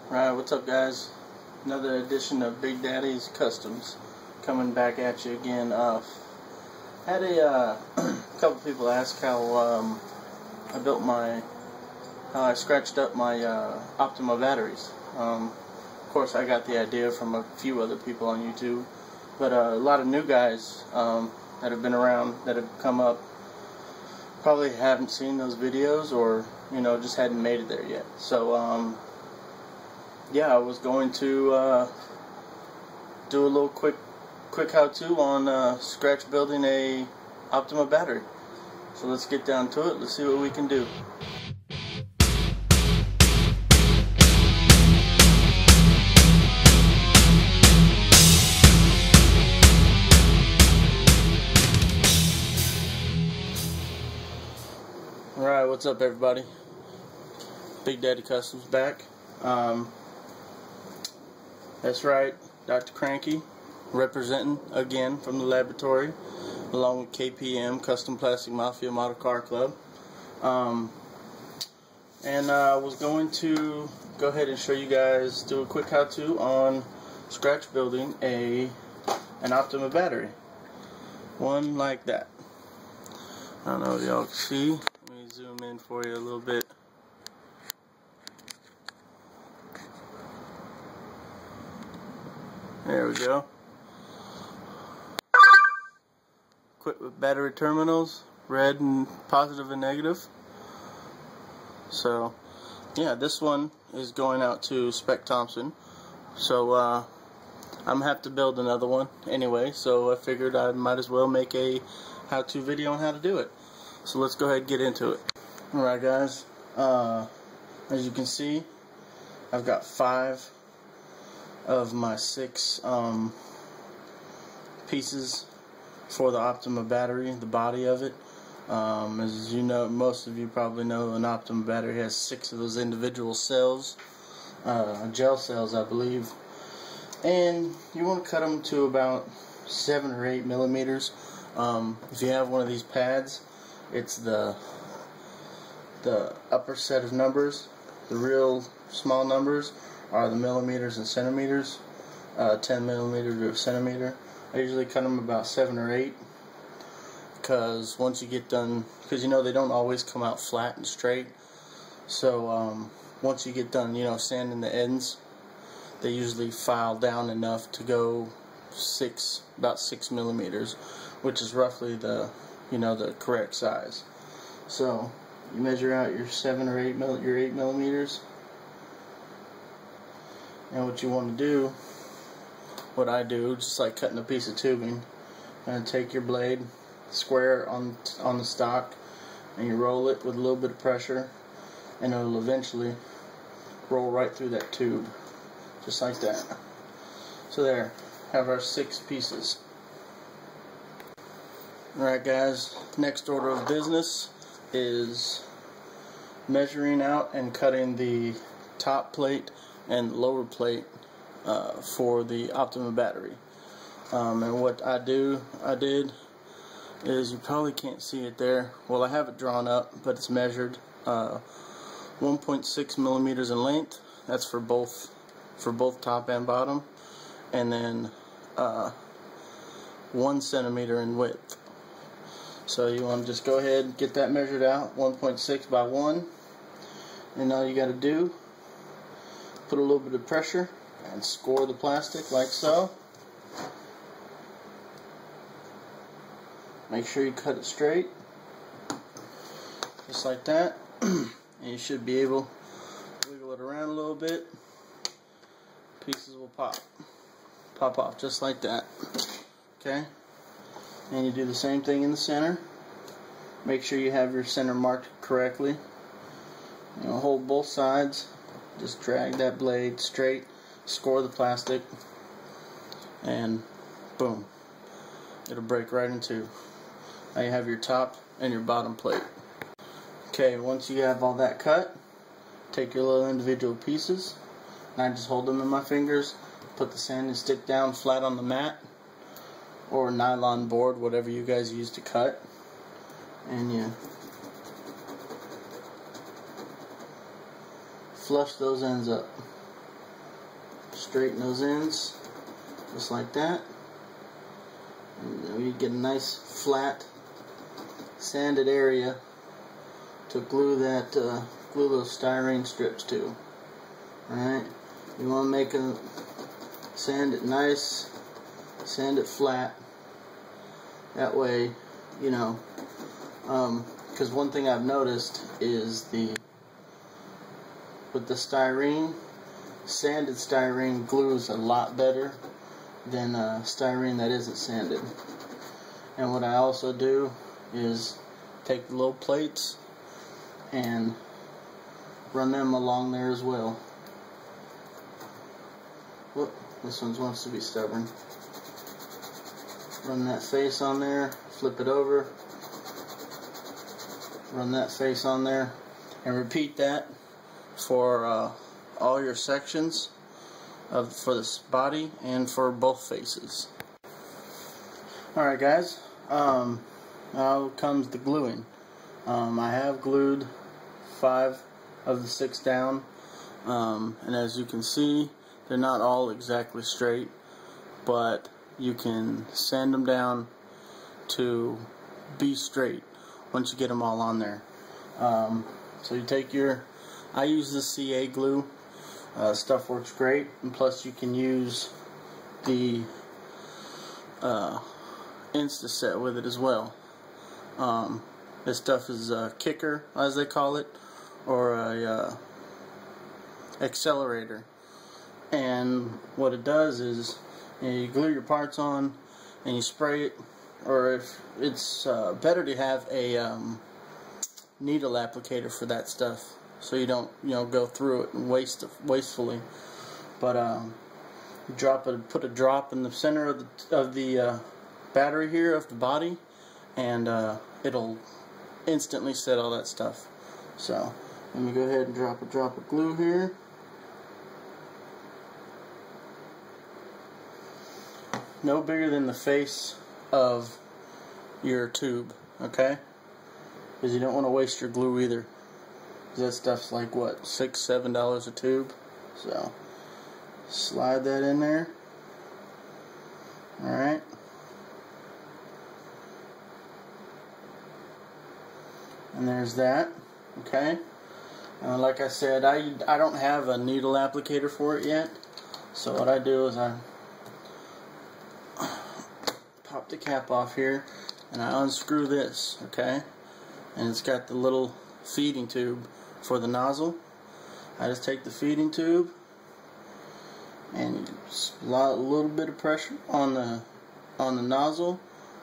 Right, what's up guys? Another edition of Big Daddy's Customs coming back at you again. Had a couple people ask how I scratched up my Optima batteries. Of course I got the idea from a few other people on YouTube, but a lot of new guys that have been around, that have come up, probably haven't seen those videos, or just hadn't made it there yet. So yeah, I was going to do a little quick how-to on scratch building a Optima battery. So let's get down to it. Let's see what we can do. Alright, what's up everybody? Big Daddy Customs back. That's right, Dr. Cranky representing again from the laboratory, along with KPM, Custom Plastic Mafia Model Car Club. And I was going to go ahead and show you guys, do a quick how-to on scratch building an Optima battery. One like that. I don't know if y'all can see. Let me zoom in for you a little bit. There we go. Equipped with battery terminals, red and positive and negative. So, yeah, this one is going out to Spec Thompson. So, I'm going to have to build another one anyway, so I figured I might as well make a how-to video on how to do it. So let's go ahead and get into it. Alright guys, as you can see, I've got 5 of my 6 pieces for the Optima battery, the body of it. As you know, most of you probably know, an Optima battery has 6 of those individual cells, gel cells I believe, and you want to cut them to about 7 or 8 millimeters. If you have one of these pads, it's the upper set of numbers. The real small numbers are the millimeters and centimeters, 10 millimeter to a centimeter. I usually cut them about 7 or 8, because once you get done, because they don't always come out flat and straight, so once you get done sanding the ends, they usually file down enough to go about 6 millimeters, which is roughly the the correct size. So you measure out your 7 or 8 millimeters. And what you want to do, what I do, just like cutting a piece of tubing, and take your blade, square on the stock, and you roll it with a little bit of pressure, and it'll eventually roll right through that tube, just like that. So there, have our 6 pieces. Alright guys, next order of business is measuring out and cutting the top plate and lower plate for the Optima battery. And what I did is, you probably can't see it there. Well, I have it drawn up, but it's measured 1.6 millimeters in length. That's for both top and bottom, and then 1 centimeter in width. So you want to just go ahead and get that measured out, 1.6 by 1, and all you got to do, put a little bit of pressure and score the plastic like so. Make sure you cut it straight, just like that, and you should be able to wiggle it around a little bit. Pieces will pop off just like that. Okay, and you do the same thing in the center. Make sure you have your center marked correctly. Hold both sides. Just drag that blade straight, score the plastic, and boom, it'll break right in two. Now you have your top and your bottom plate. Okay, once you have all that cut, take your little individual pieces, and I just hold them in my fingers, put the sanding stick down flat on the mat, or nylon board, whatever you guys use to cut, and you flush those ends up. straighten those ends just like that. And you get a nice flat sanded area to glue that glue those styrene strips to. Alright, you want to make a sand it nice, sand it flat. That way, you know, because one thing I've noticed is with the styrene, sanded styrene glues a lot better than styrene that isn't sanded. And what I also do is take the little plates and run them along there as well. Whoop, this one wants to be stubborn. Run that face on there, flip it over, run that face on there, and repeat that for all your sections for this body and for both faces. Alright guys, now comes the gluing. I have glued 5 of the 6 down, and as you can see, they're not all exactly straight, but you can sand them down to be straight once you get them all on there. So you take I use the CA glue. Stuff works great, and plus you can use the Insta-Set with it as well. This stuff is a kicker, as they call it, or a accelerator. And what it does is, you glue your parts on and you spray it, or if it's better to have a needle applicator for that stuff, so you don't go through it and wastefully. But put a drop in the center of the battery here of the body, and it'll instantly set all that stuff. So let me go ahead and drop a drop of glue here. No bigger than the face of your tube, okay? Because you don't want to waste your glue either. That stuff's like what, $6, $7 a tube. So slide that in there. Alright. And there's that. Okay. Like I said, I don't have a needle applicator for it yet. So what I do is I pop the cap off here and I unscrew this, okay? And it's got the little feeding tube for the nozzle. I just take the feeding tube and a little bit of pressure on the nozzle,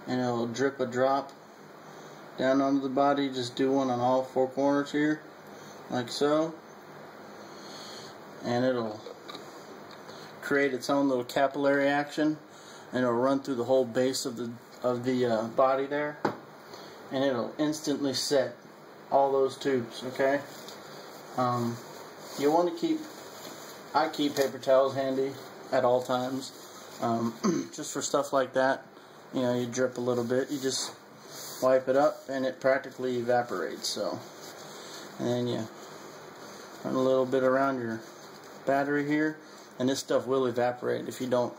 and it'll drip a drop down onto the body. Just do one on all 4 corners here, like so, and it'll create its own little capillary action, and it'll run through the whole base of the body there, and it'll instantly set all those tubes. Okay. You want to I keep paper towels handy at all times, just for stuff like that. You drip a little bit, you just wipe it up and it practically evaporates. So, and then you run a little bit around your battery here, and this stuff will evaporate if you don't,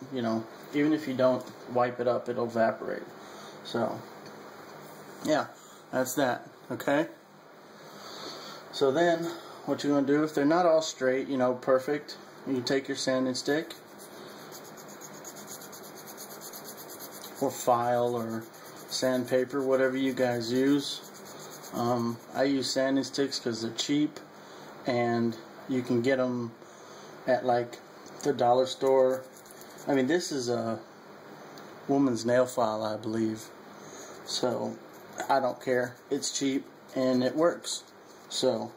even if you don't wipe it up, it'll evaporate. So, yeah, that's that. Okay. So then, what you're going to do, if they're not all straight, perfect, you take your sanding stick or file or sandpaper, whatever you guys use. I use sanding sticks because they're cheap, and you can get them at like the dollar store. I mean, this is a woman's nail file, I believe, so I don't care. It's cheap and it works. So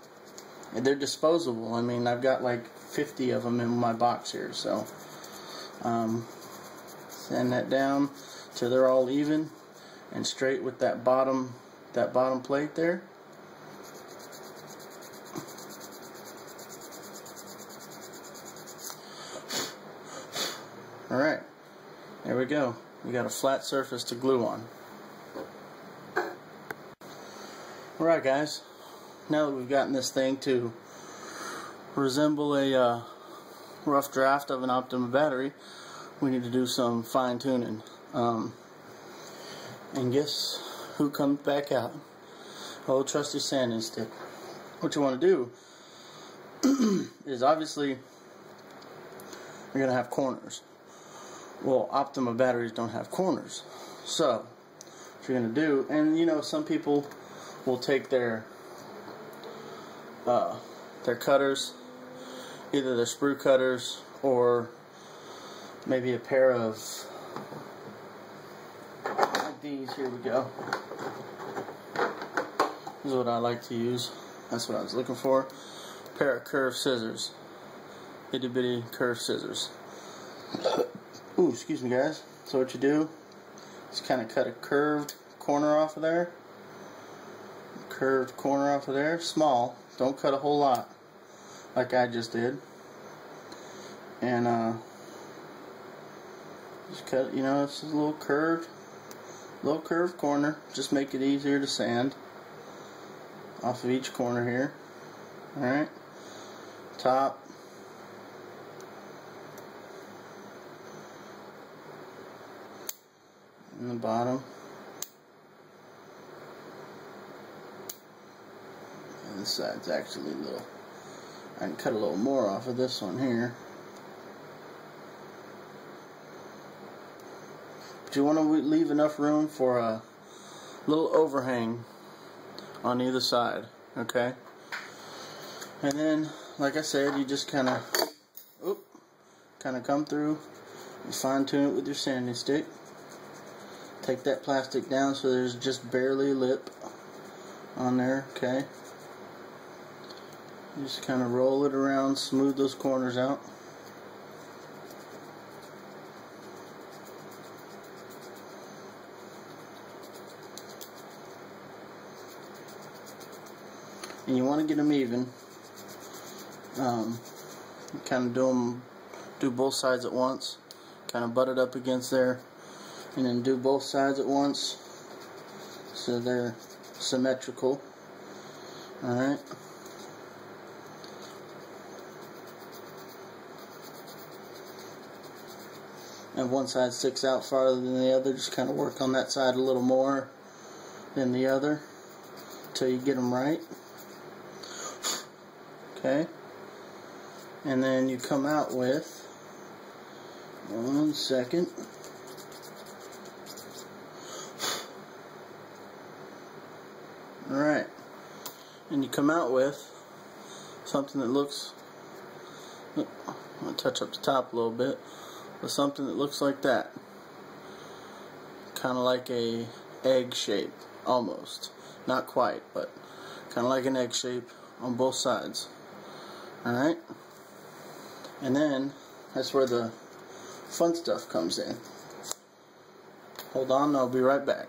they're disposable. I mean, I've got like 50 of them in my box here. So sand that down till they're all even and straight with that bottom plate there. Alright, there we go. We got a flat surface to glue on. Alright guys, now that we've gotten this thing to resemble a rough draft of an Optima battery, we need to do some fine tuning. And guess who comes back out? Old trusty sanding stick. What you want to do is, obviously you're going to have corners. Well, Optima batteries don't have corners. So what you're going to do, and you know, some people will take their cutters, either their sprue cutters or maybe a pair of, like these. Here we go. This is what I like to use. That's what I was looking for. A pair of curved scissors. Itty bitty curved scissors. Ooh, excuse me guys. So what you do is kind of cut a curved corner off of there. Curved corner off of there. Small. Don't cut a whole lot like I just did. And just cut, you know, it's a little curved corner. Just make it easier to sand off of each corner here. Alright. Top. And the bottom. And this side's actually a little, I can cut a little more off of this one here. But you want to leave enough room for a little overhang on either side, okay? And then, like I said, you just kind of come through and fine tune it with your sanding stick. Take that plastic down so there's just barely a lip on there, okay? Just kind of roll it around, smooth those corners out. And you want to get them even. Kind of do both sides at once. Kind of butt it up against there, and then do both sides at once, so they're symmetrical. All right. And one side sticks out farther than the other, just kind of work on that side a little more than the other until you get them right. Okay, and then you come out with, one second, alright, and you come out with something that looks, I'll touch up the top a little bit, but something that looks like that, kind of like a egg shape, almost, not quite, but kind of like an egg shape on both sides. Alright, and then that's where the fun stuff comes in. Hold on, I'll be right back.